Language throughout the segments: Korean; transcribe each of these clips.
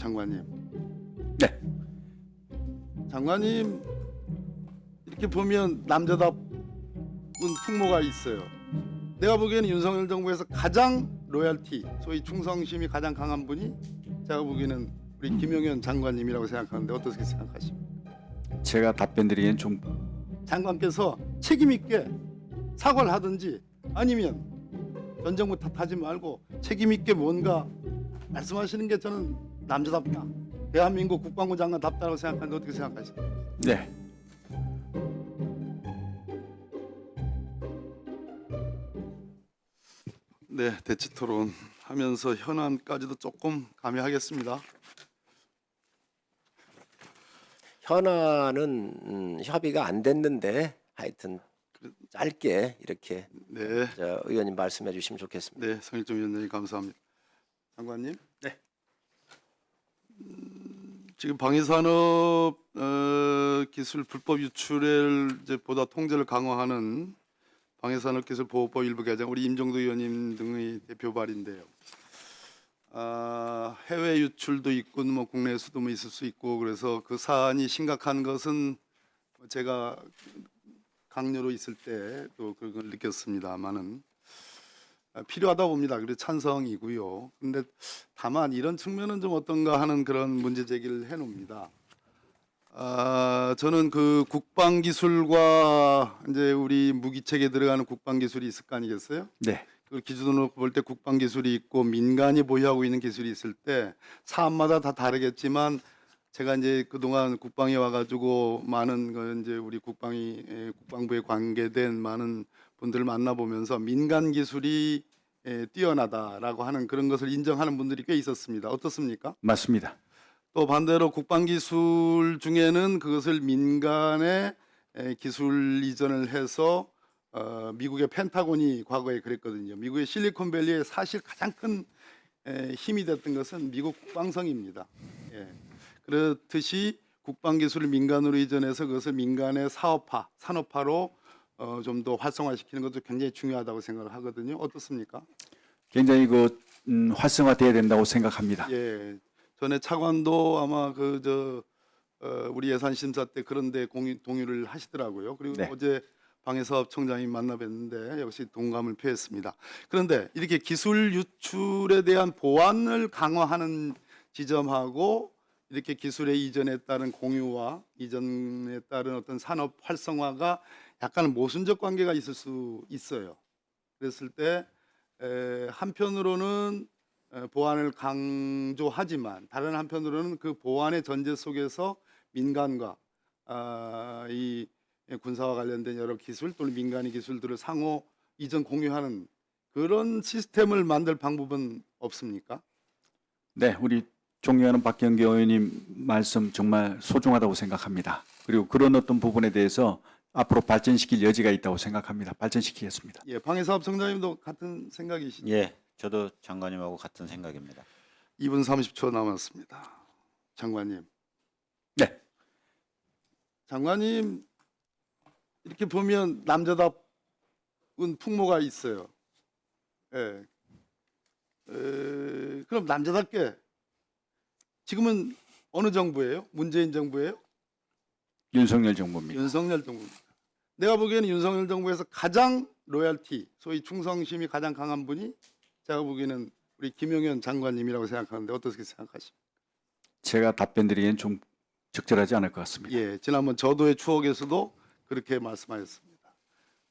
장관님. 네. 장관님 이렇게 보면 남자답은 풍모가 있어요. 내가 보기에는 윤석열 정부에서 가장 로열티, 소위 충성심이 가장 강한 분이 제가 보기에는 우리 김용현 장관님이라고 생각하는데 어떻게 생각하십니까? 제가 답변드리기엔 좀 장관께서 책임 있게 사과를 하든지 아니면 전 정부 탓하지 말고 책임 있게 뭔가 말씀하시는 게 저는 남자답다. 대한민국 국방부 장관답다고 생각하는데 어떻게 생각하십니까? 네. 네, 대치 토론 하면서 현안까지도 조금 감해하겠습니다. 현안은 협의가 안 됐는데 하여튼 짧게 이렇게 네, 의원님 말씀해 주시면 좋겠습니다. 네, 성일종 위원장님 감사합니다. 장관님. 네. 지금 방위산업 기술 불법 유출을 이제 보다 통제를 강화하는 방위산업기술보호법 일부 개정 우리 임종도 의원님 등의 대표 발의인데요. 해외 유출도 있고 뭐 국내에서도 뭐 있을 수 있고 그래서 그 사안이 심각한 것은 제가 강요로 있을 때 또 그걸 느꼈습니다만은 필요하다 봅니다. 그래서 찬성이고요. 근데 다만 이런 측면은 좀 어떤가 하는 그런 문제 제기를 해놓습니다. 저는 그 국방 기술과 이제 우리 무기체계에 들어가는 국방 기술이 있을 거 아니겠어요? 네. 그걸 기준으로 볼 때 국방 기술이 있고 민간이 보유하고 있는 기술이 있을 때 사업마다 다 다르겠지만 제가 이제 그동안 국방에 와가지고 많은 그 이제 우리 국방부에 관계된 많은 분들을 만나보면서 민간 기술이 뛰어나다라고 하는 그런 것을 인정하는 분들이 꽤 있었습니다. 어떻습니까? 맞습니다. 또 반대로 국방 기술 중에는 그것을 민간의 기술 이전을 해서 미국의 펜타곤이 과거에 그랬거든요. 미국의 실리콘밸리의 사실 가장 큰 힘이 됐던 것은 미국 국방성입니다. 예. 그렇듯이 국방 기술을 민간으로 이전해서 그것을 민간의 사업화, 산업화로 좀 더 활성화시키는 것도 굉장히 중요하다고 생각을 하거든요. 어떻습니까? 굉장히 활성화돼야 된다고 생각합니다. 예. 전에 차관도 아마 우리 예산 심사 때 그런데 동의를 하시더라고요. 그리고 네. 어제 방해사업청장이 만나 뵀는데 역시 동감을 표했습니다. 그런데 이렇게 기술 유출에 대한 보안을 강화하는 지점하고 이렇게 기술의 이전에 따른 공유와 이전에 따른 어떤 산업 활성화가 약간 모순적 관계가 있을 수 있어요. 그랬을 때 한편으로는 보안을 강조하지만 다른 한편으로는 그 보안의 전제 속에서 민간과 이 군사와 관련된 여러 기술 또는 민간의 기술들을 상호 이전 공유하는 그런 시스템을 만들 방법은 없습니까? 네, 우리 존경하는 박경기 의원님 말씀 정말 소중하다고 생각합니다. 그리고 그런 어떤 부분에 대해서 앞으로 발전시킬 여지가 있다고 생각합니다. 발전시키겠습니다. 예, 방해사업청장님도 같은 생각이시죠? 예, 저도 장관님하고 같은 생각입니다. 2분 30초 남았습니다. 장관님. 네. 장관님 이렇게 보면 남자답은 풍모가 있어요. 예. 그럼 남자답게 지금은 어느 정부예요? 문재인 정부예요? 윤석열 정부입니다. 윤석열 정부입니다. 내가 보기에는 윤석열 정부에서 가장 로열티, 소위 충성심이 가장 강한 분이 제가 보기에는 우리 김용현 장관님이라고 생각하는데 어떻게 생각하십니까? 제가 답변드리기엔 좀 적절하지 않을 것 같습니다. 예, 지난번 저도의 추억에서도 그렇게 말씀하셨습니다.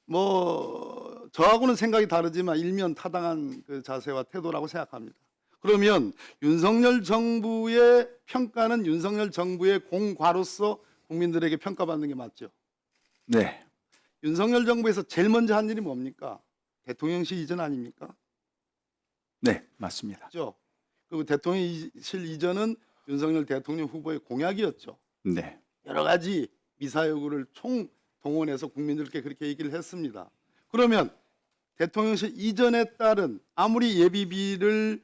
뭐 저하고는 생각이 다르지만 일면 타당한 그 자세와 태도라고 생각합니다. 그러면 윤석열 정부의 평가는 윤석열 정부의 공과로서 국민들에게 평가받는 게 맞죠? 네. 윤석열 정부에서 제일 먼저 한 일이 뭡니까? 대통령실 이전 아닙니까? 네, 맞습니다. 그렇죠? 그리고 대통령실 이전은 윤석열 대통령 후보의 공약이었죠. 네. 여러 가지 미사여구를 총동원해서 국민들께 그렇게 얘기를 했습니다. 그러면 대통령실 이전에 따른 아무리 예비비를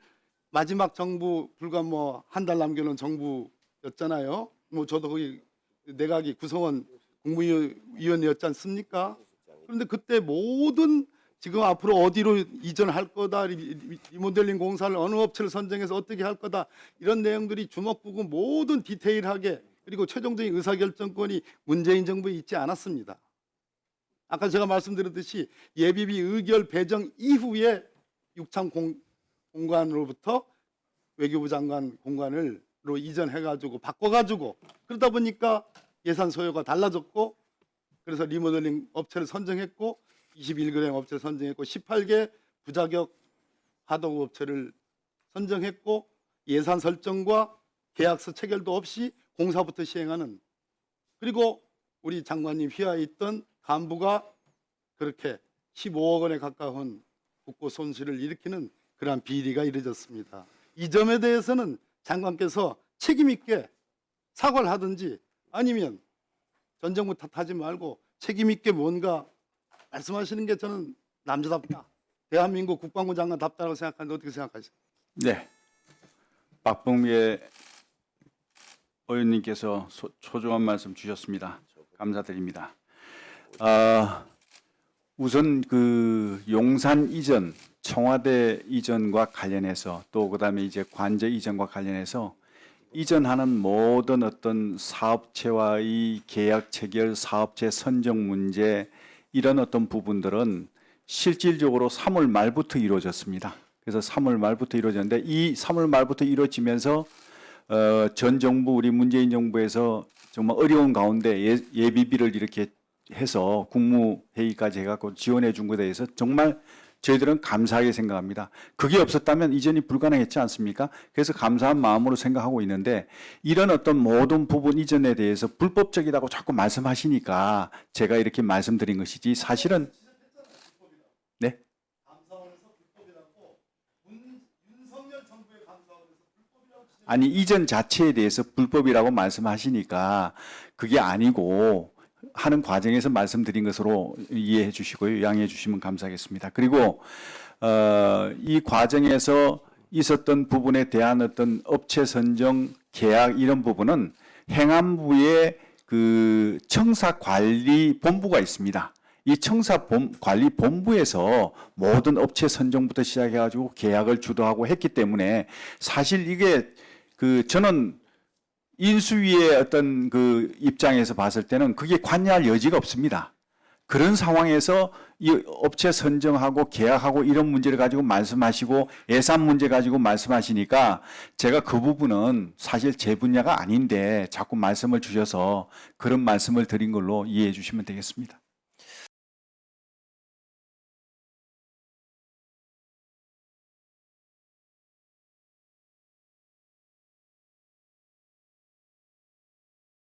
마지막 정부 불과 뭐 한 달 남겨놓은 정부였잖아요. 뭐 저도 거기 내각이 구성원 국무위원이었지 않습니까? 그런데 그때 모든 지금 앞으로 어디로 이전할 거다, 리모델링 공사를 어느 업체를 선정해서 어떻게 할 거다, 이런 내용들이 주먹구구 모든 디테일하게, 그리고 최종적인 의사결정권이 문재인 정부에 있지 않았습니다. 아까 제가 말씀드렸듯이 예비비 의결 배정 이후에 육창 공간으로부터 외교부 장관 공간으로 이전해가지고 바꿔가지고, 그러다 보니까 예산 소요가 달라졌고, 그래서 리모델링 업체를 선정했고 21개 업체를 선정했고 18개 부자격 하도급 업체를 선정했고, 예산 설정과 계약서 체결도 없이 공사부터 시행하는, 그리고 우리 장관님 휘하에 있던 간부가 그렇게 15억 원에 가까운 국고 손실을 일으키는 그러한 비리가 이루어졌습니다. 이 점에 대해서는 장관께서 책임 있게 사과를 하든지, 아니면 전 정부 탓하지 말고 책임 있게 뭔가 말씀하시는 게 저는 남자답다, 대한민국 국방부 장관답다라고 생각하는데 어떻게 생각하세요? 네. 박범계 의원님께서 소중한 말씀 주셨습니다. 감사드립니다. 우선 그 용산 이전, 청와대 이전과 관련해서, 또 그다음에 이제 관저 이전과 관련해서 이전하는 모든 어떤 사업체와의 계약 체결, 사업체 선정 문제, 이런 어떤 부분들은 실질적으로 3월 말부터 이루어졌습니다. 그래서 3월 말부터 이루어졌는데, 이 3월 말부터 이루어지면서 전 정부, 우리 문재인 정부에서 정말 어려운 가운데 예비비를 이렇게 해서 국무회의까지 해갖고 지원해 준 것에 대해서 정말 저희들은 감사하게 생각합니다. 그게 없었다면 이전이 불가능했지 않습니까? 그래서 감사한 마음으로 생각하고 있는데, 이런 어떤 모든 부분 이전에 대해서 불법적이라고 자꾸 말씀하시니까 제가 이렇게 말씀드린 것이지, 사실은 네? 아니, 이전 자체에 대해서 불법이라고 말씀하시니까 그게 아니고 하는 과정에서 말씀드린 것으로 이해해 주시고요. 양해해 주시면 감사하겠습니다. 그리고 이 과정에서 있었던 부분에 대한 어떤 업체 선정, 계약, 이런 부분은 행안부의 그 청사관리본부가 있습니다. 이 청사관리본부에서 모든 업체 선정부터 시작해가지고 계약을 주도하고 했기 때문에, 사실 이게 저는 인수위의 어떤 그 입장에서 봤을 때는 그게 관여할 여지가 없습니다. 그런 상황에서 이 업체 선정하고 계약하고 이런 문제를 가지고 말씀하시고 예산 문제 가지고 말씀하시니까, 제가 그 부분은 사실 제 분야가 아닌데 자꾸 말씀을 주셔서 그런 말씀을 드린 걸로 이해해 주시면 되겠습니다.